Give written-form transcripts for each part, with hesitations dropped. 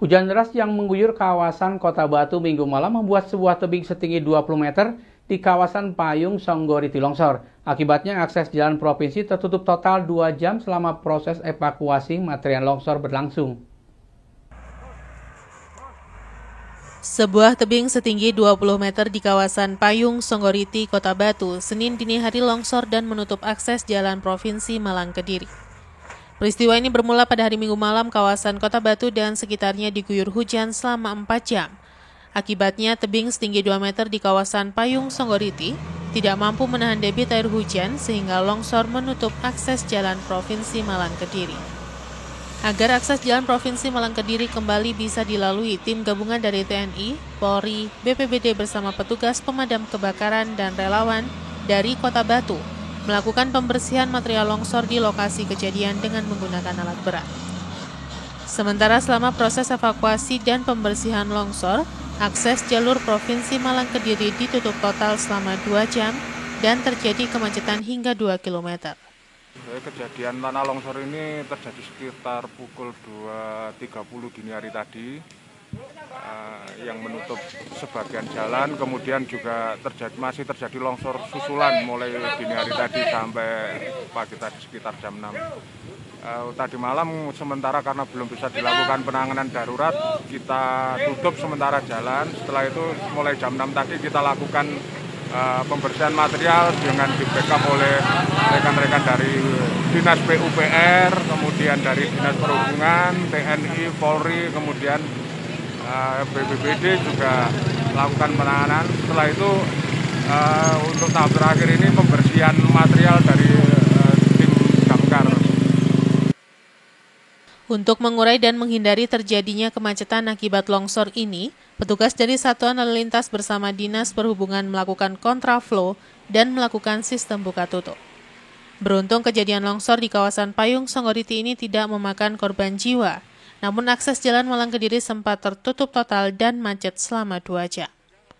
Hujan deras yang mengguyur kawasan Kota Batu Minggu malam membuat sebuah tebing setinggi 20 meter di kawasan Payung Songgoriti longsor. Akibatnya akses jalan provinsi tertutup total 2 jam selama proses evakuasi material longsor berlangsung. Sebuah tebing setinggi 20 meter di kawasan Payung Songgoriti, Kota Batu, Senin dini hari longsor dan menutup akses jalan provinsi Malang Kediri. Peristiwa ini bermula pada hari Minggu malam kawasan Kota Batu dan sekitarnya diguyur hujan selama 4 jam. Akibatnya tebing setinggi 2 meter di kawasan Payung Songgoriti tidak mampu menahan debit air hujan sehingga longsor menutup akses jalan provinsi Malang Kediri. Agar akses jalan provinsi Malang Kediri kembali bisa dilalui, tim gabungan dari TNI, Polri, BPBD bersama petugas pemadam kebakaran dan relawan dari Kota Batu melakukan pembersihan material longsor di lokasi kejadian dengan menggunakan alat berat. Sementara selama proses evakuasi dan pembersihan longsor, akses jalur Provinsi Malang Kediri ditutup total selama 2 jam dan terjadi kemacetan hingga 2 km. Kejadian tanah longsor ini terjadi sekitar pukul 2.30 dini hari tadi, yang menutup sebagian jalan, kemudian juga masih terjadi longsor susulan mulai dini hari tadi sampai pagi tadi sekitar jam 6. Tadi malam sementara karena belum bisa dilakukan penanganan darurat, kita tutup sementara jalan. Setelah itu mulai jam 6 tadi kita lakukan pembersihan material dengan di-backup oleh rekan-rekan dari Dinas PUPR, kemudian dari Dinas Perhubungan, TNI, Polri, kemudian BPBD juga lakukan penanganan. Setelah itu untuk tahap terakhir ini pembersihan material dari tim damkar. Untuk mengurai dan menghindari terjadinya kemacetan akibat longsor ini, petugas dari Satuan Lalu Lintas bersama Dinas Perhubungan melakukan kontraflow dan melakukan sistem buka tutup. Beruntung kejadian longsor di kawasan Payung Songgoriti ini tidak memakan korban jiwa. Namun akses jalan Malang Kediri sempat tertutup total dan macet selama 2 jam.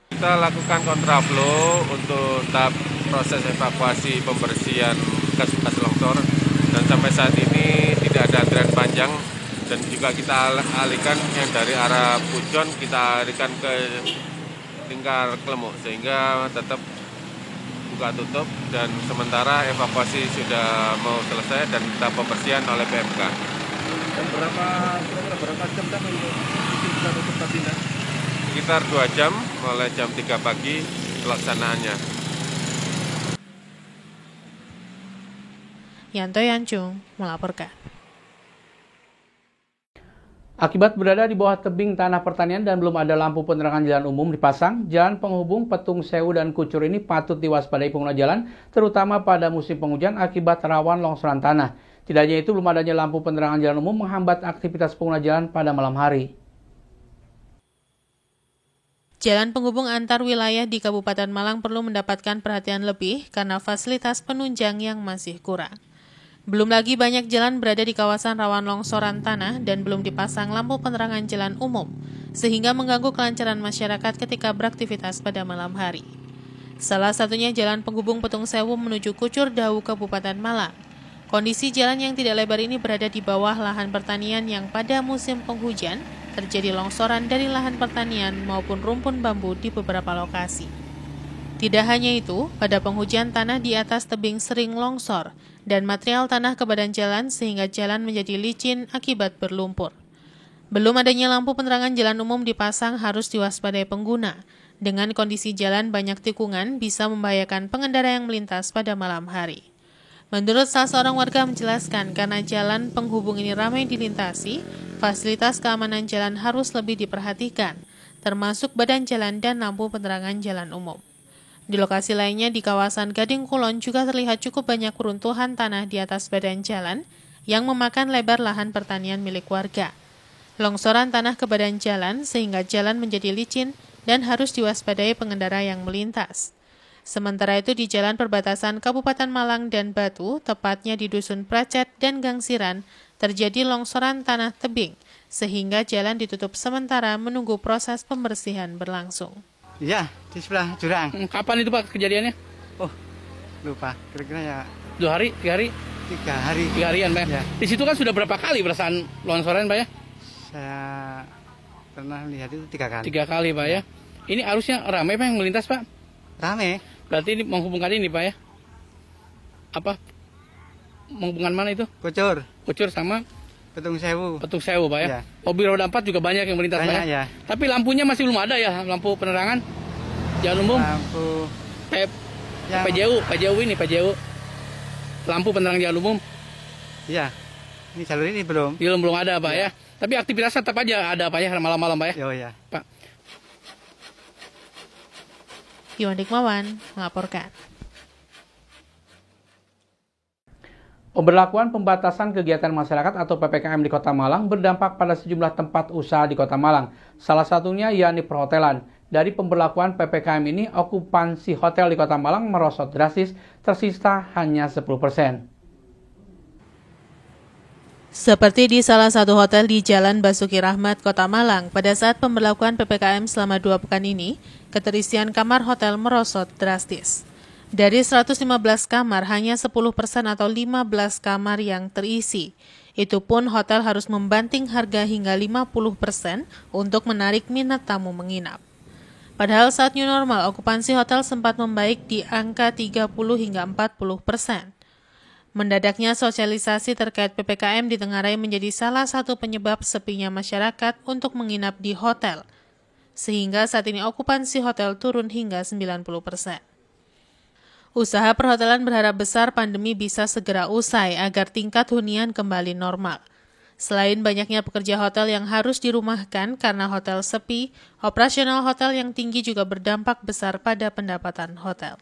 Kita lakukan kontraflow untuk tahap proses evakuasi pembersihan bekas longsor, dan sampai saat ini tidak ada antrian panjang, dan juga kita alihkan yang dari arah Pujon kita alihkan ke Lingkar Klemuk sehingga tetap buka tutup, dan sementara evakuasi sudah mau selesai dan kita pembersihan oleh PMK. Dan berapa jam kita tutup tadi? Sekitar 2 jam, mulai jam 3 pagi pelaksanaannya. Yanto Yancung melaporkan. Akibat berada di bawah tebing tanah pertanian dan belum ada lampu penerangan jalan umum dipasang, jalan penghubung Petung Sewu dan Kucur ini patut diwaspadai pengguna jalan, terutama pada musim penghujan akibat rawan longsoran tanah. Tidak hanya itu, belum adanya lampu penerangan jalan umum menghambat aktivitas pengguna jalan pada malam hari. Jalan penghubung antar wilayah di Kabupaten Malang perlu mendapatkan perhatian lebih karena fasilitas penunjang yang masih kurang. Belum lagi banyak jalan berada di kawasan rawan longsoran tanah dan belum dipasang lampu penerangan jalan umum, sehingga mengganggu kelancaran masyarakat ketika beraktivitas pada malam hari. Salah satunya jalan penghubung Petung Sewu menuju Kucur Dawu, Kabupaten Malang. Kondisi jalan yang tidak lebar ini berada di bawah lahan pertanian yang pada musim penghujan terjadi longsoran dari lahan pertanian maupun rumpun bambu di beberapa lokasi. Tidak hanya itu, pada penghujan tanah di atas tebing sering longsor dan material tanah ke badan jalan sehingga jalan menjadi licin akibat berlumpur. Belum adanya lampu penerangan jalan umum dipasang harus diwaspadai pengguna. Dengan kondisi jalan banyak tikungan bisa membahayakan pengendara yang melintas pada malam hari. Menurut salah seorang warga menjelaskan, karena jalan penghubung ini ramai dilintasi, fasilitas keamanan jalan harus lebih diperhatikan, termasuk badan jalan dan lampu penerangan jalan umum. Di lokasi lainnya di kawasan Gading Kulon juga terlihat cukup banyak runtuhan tanah di atas badan jalan yang memakan lebar lahan pertanian milik warga. Longsoran tanah ke badan jalan sehingga jalan menjadi licin dan harus diwaspadai pengendara yang melintas. Sementara itu di jalan perbatasan Kabupaten Malang dan Batu, tepatnya di Dusun Pracet dan Gangsiran, terjadi longsoran tanah tebing, sehingga jalan ditutup sementara menunggu proses pembersihan berlangsung. Iya, di sebelah jurang. Kapan itu Pak kejadiannya? Oh, lupa. Kira-kira ya 2 hari, 3 hari? 3 hari. 3 harian Pak. Ya. Di situ kan sudah berapa kali perasaan longsoran Pak ya? Saya Pernah lihat itu 3 kali. 3 kali Pak ya. Ini arusnya ramai Pak yang melintas Pak? Rame. Berarti ini menghubungkan ini Pak ya? Apa? Menghubungkan mana itu? Kucur. Kucur sama Petung Sewu. Petung Sewu Pak ya? Ya. Mobil roda 4 juga banyak yang melintas Pak Banyak ya? ya. Tapi lampunya masih belum ada ya, lampu penerangan jalan umum. Lampu. Yang- PJU ini PJU. Lampu penerang jalan umum Iya. Ini jalur ini belum. belum ada Pak ya. Tapi aktivitas tetap aja ada Pak ya malam-malam Pak ya. Oh ya. Pak. Iwan Dikmawan melaporkan. Pemberlakuan pembatasan kegiatan masyarakat atau PPKM di Kota Malang berdampak pada sejumlah tempat usaha di Kota Malang. Salah satunya yakni perhotelan. Dari pemberlakuan PPKM ini, okupansi hotel di Kota Malang merosot drastis, tersisa hanya 10%. Seperti di salah satu hotel di Jalan Basuki Rahmat, Kota Malang, pada saat pemberlakuan PPKM selama 2 pekan ini, keterisian kamar hotel merosot drastis. Dari 115 kamar, hanya 10% atau 15 kamar yang terisi. Itu pun hotel harus membanting harga hingga 50% untuk menarik minat tamu menginap. Padahal saat new normal, okupansi hotel sempat membaik di angka 30 hingga 40%. Mendadaknya sosialisasi terkait PPKM ditengarai menjadi salah satu penyebab sepinya masyarakat untuk menginap di hotel, sehingga saat ini okupansi hotel turun hingga 90%. Usaha perhotelan berharap besar pandemi bisa segera usai agar tingkat hunian kembali normal. Selain banyaknya pekerja hotel yang harus dirumahkan karena hotel sepi, operasional hotel yang tinggi juga berdampak besar pada pendapatan hotel.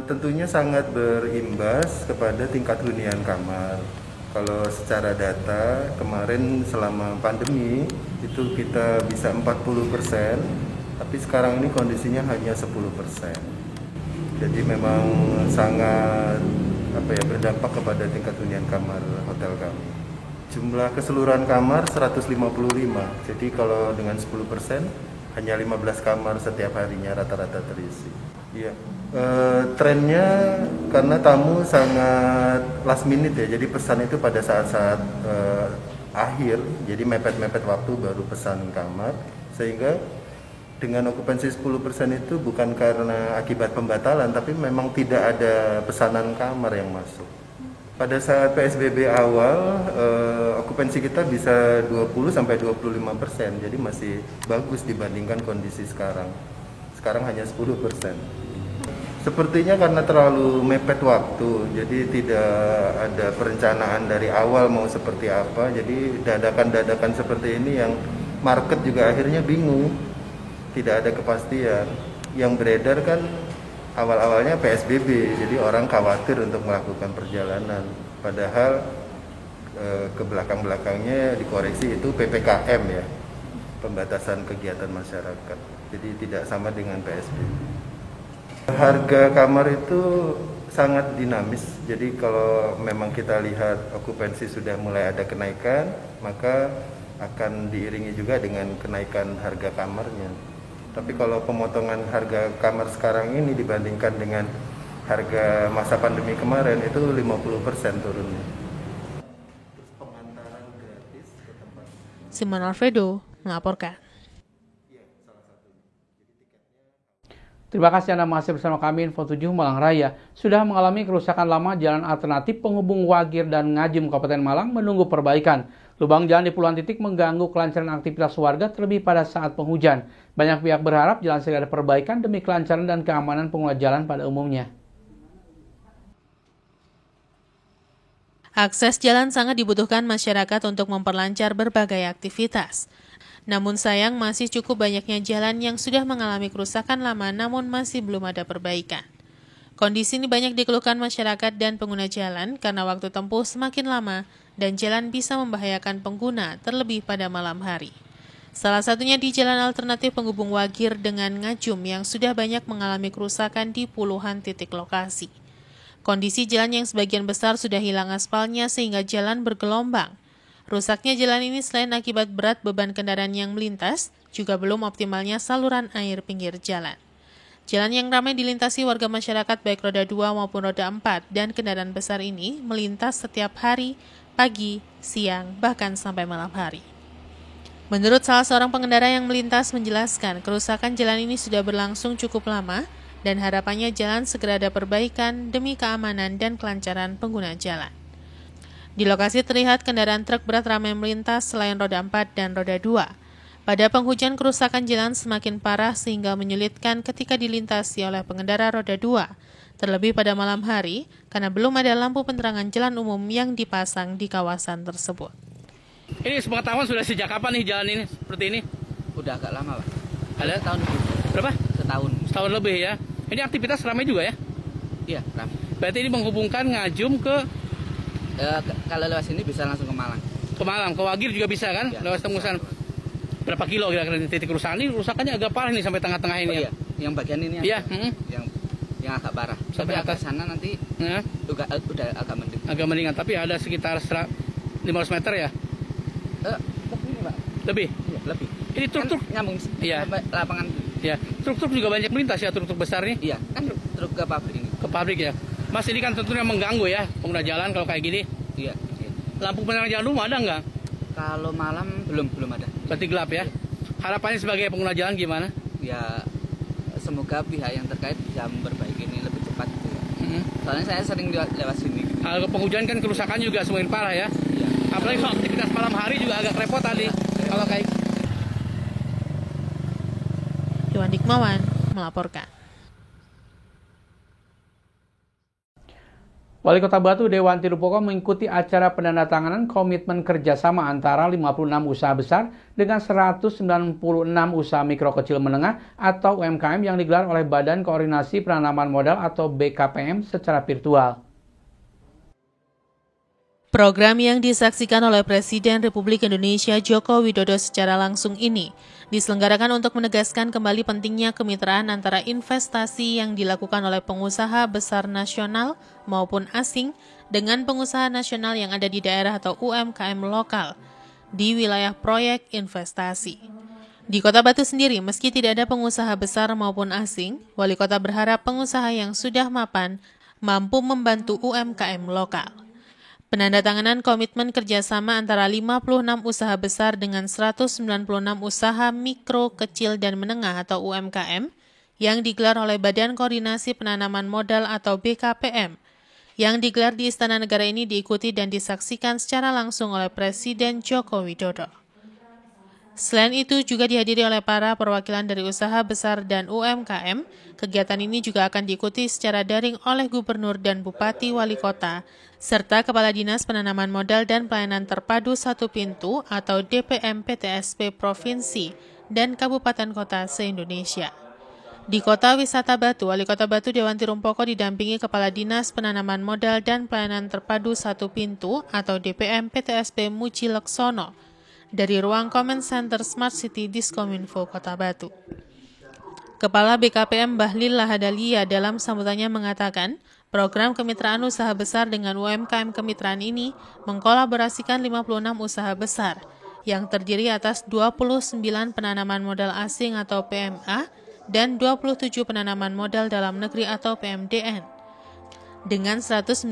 Tentunya sangat berimbas kepada tingkat hunian kamar. Kalau secara data kemarin selama pandemi itu kita bisa 40%, tapi sekarang ini kondisinya hanya 10%. Jadi memang sangat berdampak kepada tingkat hunian kamar hotel kami. Jumlah keseluruhan kamar 155. Jadi kalau dengan 10% hanya 15 kamar setiap harinya rata-rata terisi. Iya. Trennya karena tamu sangat last minute ya, jadi pesan itu pada saat-saat akhir, jadi mepet-mepet waktu baru pesan kamar, sehingga dengan okupansi 10% itu bukan karena akibat pembatalan, tapi memang tidak ada pesanan kamar yang masuk. Pada saat PSBB awal, okupansi kita bisa 20-25%, jadi masih bagus dibandingkan kondisi sekarang. Sekarang hanya 10%. Sepertinya karena terlalu mepet waktu, jadi tidak ada perencanaan dari awal mau seperti apa. Jadi dadakan-dadakan seperti ini yang market juga akhirnya bingung, tidak ada kepastian. Yang beredar kan awal-awalnya PSBB, jadi orang khawatir untuk melakukan perjalanan. Padahal ke belakang-belakangnya dikoreksi itu PPKM ya, pembatasan kegiatan masyarakat. Jadi tidak sama dengan PSBB. Harga kamar itu sangat dinamis, jadi kalau memang kita lihat okupansi sudah mulai ada kenaikan, maka akan diiringi juga dengan kenaikan harga kamarnya. Tapi kalau pemotongan harga kamar sekarang ini dibandingkan dengan harga masa pandemi kemarin itu 50% turunnya. Simon Alfredo melaporkan. Terima kasih Anda masih bersama kami Info 7 Malang Raya. Sudah mengalami kerusakan lama jalan alternatif penghubung Wagir dan Ngajum Kabupaten Malang menunggu perbaikan. Lubang jalan di puluhan titik mengganggu kelancaran aktivitas warga terlebih pada saat penghujan. Banyak pihak berharap jalan segera ada perbaikan demi kelancaran dan keamanan pengguna jalan pada umumnya. Akses jalan sangat dibutuhkan masyarakat untuk memperlancar berbagai aktivitas. Namun sayang masih cukup banyaknya jalan yang sudah mengalami kerusakan lama namun masih belum ada perbaikan. Kondisi ini banyak dikeluhkan masyarakat dan pengguna jalan karena waktu tempuh semakin lama dan jalan bisa membahayakan pengguna terlebih pada malam hari. Salah satunya di jalan alternatif penghubung Wagir dengan Ngajum yang sudah banyak mengalami kerusakan di puluhan titik lokasi. Kondisi jalan yang sebagian besar sudah hilang aspalnya sehingga jalan bergelombang. Rusaknya jalan ini selain akibat berat beban kendaraan yang melintas, juga belum optimalnya saluran air pinggir jalan. Jalan yang ramai dilintasi warga masyarakat baik roda 2 maupun roda 4 dan kendaraan besar ini melintas setiap hari, pagi, siang, bahkan sampai malam hari. Menurut salah seorang pengendara yang melintas menjelaskan, kerusakan jalan ini sudah berlangsung cukup lama dan harapannya jalan segera ada perbaikan demi keamanan dan kelancaran pengguna jalan. Di lokasi terlihat kendaraan truk berat ramai melintas selain roda 4 dan roda 2. Pada penghujan, kerusakan jalan semakin parah sehingga menyulitkan ketika dilintasi oleh pengendara roda 2, terlebih pada malam hari karena belum ada lampu penerangan jalan umum yang dipasang di kawasan tersebut. Ini sepengetahuan sudah sejak kapan nih jalan ini seperti ini? Udah agak lama, Pak. Ada tahun lebih. Berapa? Setahun lebih ya. Ini aktivitas ramai juga ya? Iya, ramai. Berarti ini menghubungkan Ngajum ke kalau lewat sini bisa langsung ke Malang. Ke Malang, ke Wagir juga bisa kan? Ya, lewat tembusan. Berapa kilo kira-kira titik kerusakan ini? Kerusakannya agak parah nih sampai tengah-tengah ini. Iya, yang bagian ini ya. Yang agak parah. Sampai atas sana nanti udah agak mending. Agak mendingan, tapi ada sekitar 500 meter ya? Lebih, Pak. Lebih? Iya, lebih. Ini truk-truk kan nyambung sampai lapangan. Ya, truk-truk juga banyak melintas ya, truk-truk besar nih. Iya, kan truk ke pabrik ini. Ke pabrik ya. Mas, ini kan tentunya mengganggu ya pengguna jalan kalau kayak gini. Iya. Lampu penerangan jalan umum ada nggak? Kalau malam belum ada. Berarti gelap ya? Iya. Harapannya sebagai pengguna jalan gimana? Ya, semoga pihak yang terkait bisa memperbaiki ini lebih cepat gitu ya. Soalnya saya sering lewat sini. Kalau penghujan kan kerusakan juga semakin parah ya? Iya. Apalagi kalau aktivitas malam hari juga agak repot tadi. Kalau kayak Iwan Dikmawan melaporkan. Wali Kota Batu Dewanti Rupoko mengikuti acara penandatanganan komitmen kerjasama antara 56 usaha besar dengan 196 usaha mikro kecil menengah atau UMKM yang digelar oleh Badan Koordinasi Penanaman Modal atau BKPM secara virtual. Program yang disaksikan oleh Presiden Republik Indonesia Joko Widodo secara langsung ini diselenggarakan untuk menegaskan kembali pentingnya kemitraan antara investasi yang dilakukan oleh pengusaha besar nasional maupun asing dengan pengusaha nasional yang ada di daerah atau UMKM lokal di wilayah proyek investasi. Di Kota Batu sendiri, meski tidak ada pengusaha besar maupun asing, Wali Kota berharap pengusaha yang sudah mapan mampu membantu UMKM lokal. Penandatanganan komitmen kerjasama antara 56 usaha besar dengan 196 usaha mikro, kecil, dan menengah atau UMKM yang digelar oleh Badan Koordinasi Penanaman Modal atau BKPM yang digelar di Istana Negara ini diikuti dan disaksikan secara langsung oleh Presiden Joko Widodo. Selain itu juga dihadiri oleh para perwakilan dari usaha besar dan UMKM. Kegiatan ini juga akan diikuti secara daring oleh Gubernur dan Bupati Wali Kota, serta Kepala Dinas Penanaman Modal dan Pelayanan Terpadu Satu Pintu atau DPM PTSP Provinsi dan Kabupaten Kota se-Indonesia. Di Kota Wisata Batu, Wali Kota Batu Dewanti Rumpoko didampingi Kepala Dinas Penanaman Modal dan Pelayanan Terpadu Satu Pintu atau DPM PTSP Muji Leksono dari ruang Comment Center Smart City Diskominfo Kota Batu. Kepala BKPM Bahlil Lahadalia dalam sambutannya mengatakan, program kemitraan usaha besar dengan UMKM kemitraan ini mengkolaborasikan 56 usaha besar yang terdiri atas 29 penanaman modal asing atau PMA dan 27 penanaman modal dalam negeri atau PMDN. Dengan 196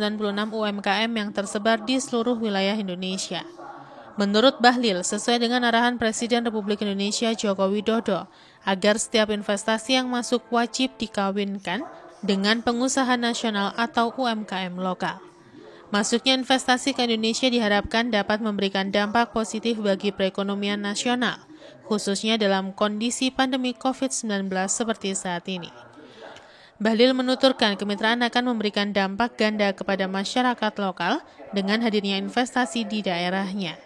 UMKM yang tersebar di seluruh wilayah Indonesia. Menurut Bahlil, sesuai dengan arahan Presiden Republik Indonesia Joko Widodo, agar setiap investasi yang masuk wajib dikawinkan dengan pengusaha nasional atau UMKM lokal. Masuknya investasi ke Indonesia diharapkan dapat memberikan dampak positif bagi perekonomian nasional, khususnya dalam kondisi pandemi COVID-19 seperti saat ini. Bahlil menuturkan kemitraan akan memberikan dampak ganda kepada masyarakat lokal dengan hadirnya investasi di daerahnya.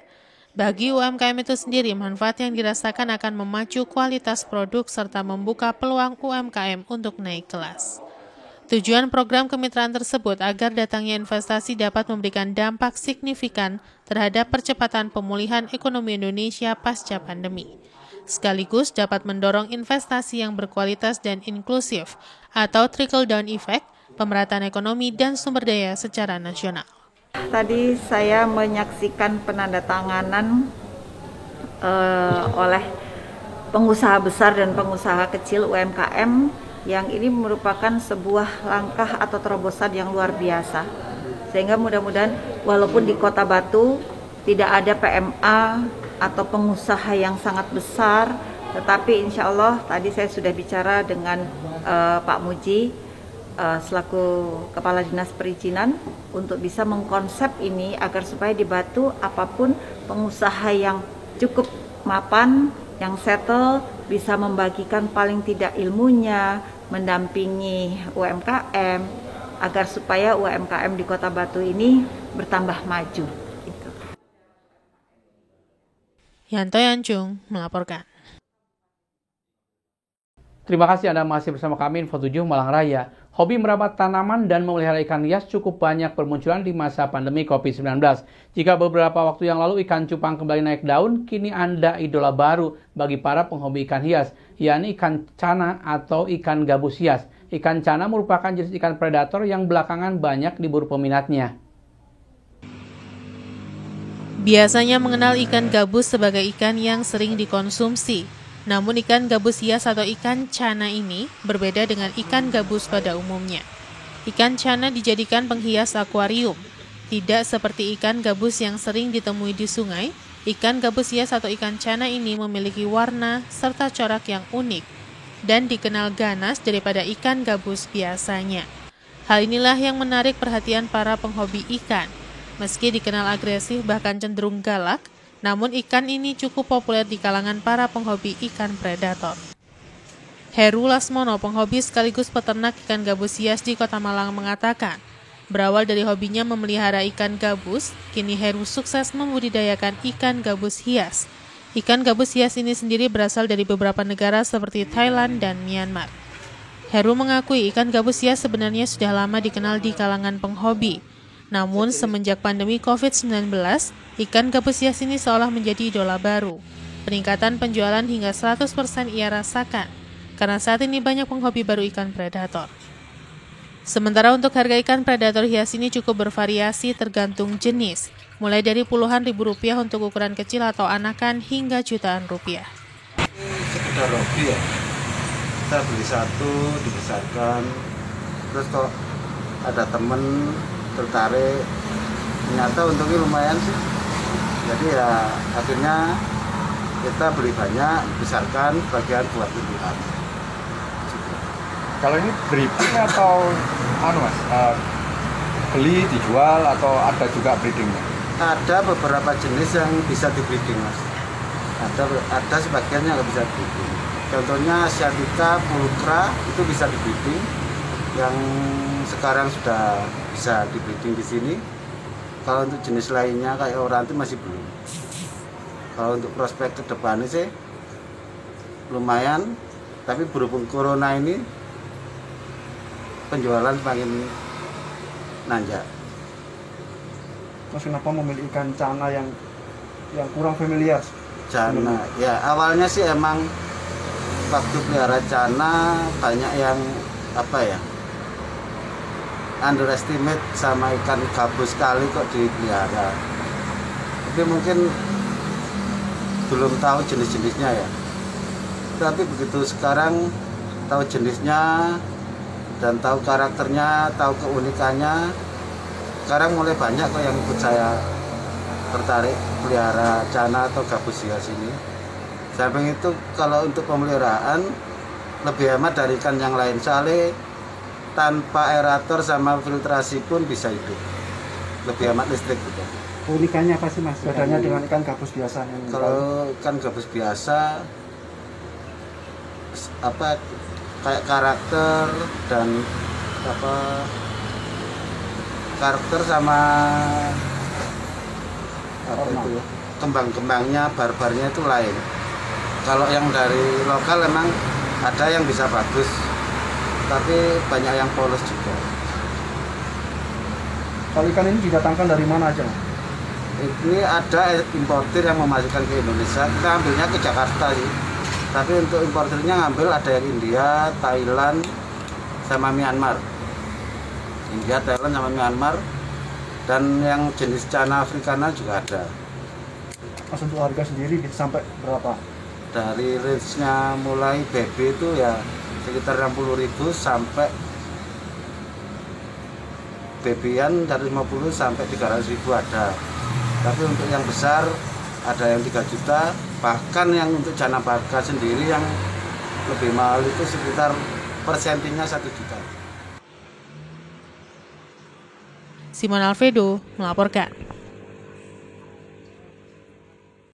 Bagi UMKM itu sendiri, manfaat yang dirasakan akan memacu kualitas produk serta membuka peluang UMKM untuk naik kelas. Tujuan program kemitraan tersebut agar datangnya investasi dapat memberikan dampak signifikan terhadap percepatan pemulihan ekonomi Indonesia pasca pandemi. Sekaligus dapat mendorong investasi yang berkualitas dan inklusif atau trickle-down effect, pemerataan ekonomi dan sumber daya secara nasional. Tadi saya menyaksikan penandatanganan oleh pengusaha besar dan pengusaha kecil UMKM yang ini merupakan sebuah langkah atau terobosan yang luar biasa. Sehingga mudah-mudahan walaupun di Kota Batu tidak ada PMA atau pengusaha yang sangat besar, tetapi insya Allah tadi saya sudah bicara dengan Pak Muji selaku Kepala Dinas Perizinan untuk bisa mengkonsep ini agar supaya di Batu apapun pengusaha yang cukup mapan, yang settle, bisa membagikan paling tidak ilmunya, mendampingi UMKM, agar supaya UMKM di Kota Batu ini bertambah maju. Yanto Yancung melaporkan. Terima kasih Anda masih bersama kami Info 7 Malang Raya. Hobi merawat tanaman dan memelihara ikan hias cukup banyak bermunculan di masa pandemi COVID-19. Jika beberapa waktu yang lalu ikan cupang kembali naik daun, kini Anda idola baru bagi para penghobi ikan hias, yakni ikan cana atau ikan gabus hias. Ikan cana merupakan jenis ikan predator yang belakangan banyak diburu peminatnya. Biasanya mengenal ikan gabus sebagai ikan yang sering dikonsumsi. Namun ikan gabus hias atau ikan cana ini berbeda dengan ikan gabus pada umumnya. Ikan cana dijadikan penghias akuarium. Tidak seperti ikan gabus yang sering ditemui di sungai, ikan gabus hias atau ikan cana ini memiliki warna serta corak yang unik dan dikenal ganas daripada ikan gabus biasanya. Hal inilah yang menarik perhatian para penghobi ikan. Meski dikenal agresif bahkan cenderung galak, namun ikan ini cukup populer di kalangan para penghobi ikan predator. Heru Lasmono, penghobi sekaligus peternak ikan gabus hias di Kota Malang mengatakan, berawal dari hobinya memelihara ikan gabus, kini Heru sukses membudidayakan ikan gabus hias. Ikan gabus hias ini sendiri berasal dari beberapa negara seperti Thailand dan Myanmar. Heru mengakui ikan gabus hias sebenarnya sudah lama dikenal di kalangan penghobi. Namun semenjak pandemi COVID-19, ikan gabus hias ini seolah menjadi idola baru. Peningkatan penjualan hingga 100% ia rasakan, karena saat ini banyak penghobi baru ikan predator. Sementara untuk harga ikan predator hias ini cukup bervariasi tergantung jenis, mulai dari puluhan ribu rupiah untuk ukuran kecil atau anakan hingga jutaan rupiah. Sekedar hobi ya, kita beli satu, dibesarkan, terus kok ada temen tertarik, ternyata untungnya lumayan sih, jadi ya akhirnya kita beli banyak, besarkan, bagian buat tujuan. Kalau ini breeding atau mas, beli dijual atau ada juga breedingnya? Ada beberapa jenis yang bisa di breeding mas, ada sebagian yang nggak bisa di breeding. Contohnya Asiatica, Pulcra itu bisa di breeding, yang sekarang sudah bisa di breeding di sini. Kalau untuk jenis lainnya kayak Oranti masih belum. Kalau untuk prospek ke depannya sih lumayan, tapi berhubung corona ini penjualan semakin nanjak. Mas, kenapa memilih ikan cana yang kurang familiar? Cana, ya awalnya sih emang waktu pelihara cana banyak yang underestimate sama ikan gabus sekali kok dipelihara. Tapi mungkin belum tahu jenis-jenisnya ya. Tapi begitu sekarang tahu jenisnya dan tahu karakternya, tahu keunikannya, sekarang mulai banyak kok yang ikut saya tertarik pelihara cana atau gabus hias ini. Samping itu kalau untuk pemeliharaan lebih hemat dari ikan yang lain, soalnya tanpa aerator sama filtrasi pun bisa hidup, lebih hemat listrik gitu. Unikannya apa sih mas? Bedanya dengan ikan gabus biasa? Kalau ikan gabus biasa kayak karakter dan karakter sama kembang-kembangnya, barbarnya itu lain. Kalau yang dari lokal emang ada yang bisa bagus, tapi banyak yang polos juga. Kalau ikan ini didatangkan dari mana aja? Ini ada importir yang memasukkan ke Indonesia, kita ambilnya ke Jakarta sih. Tapi untuk importirnya ngambil ada yang India, Thailand, sama Myanmar. India, Thailand, sama Myanmar. Dan yang jenis cana africana juga ada. Mas, untuk harga sendiri bisa sampai berapa? Dari range-nya mulai BB itu ya sekitar 60.000 sampai BB-an dari 50 sampai 300.000 ada. Tapi untuk yang besar ada yang 3 juta, bahkan yang untuk Janabarga sendiri yang lebih mahal itu sekitar persentinya 1 juta. Simon Alfredo melaporkan.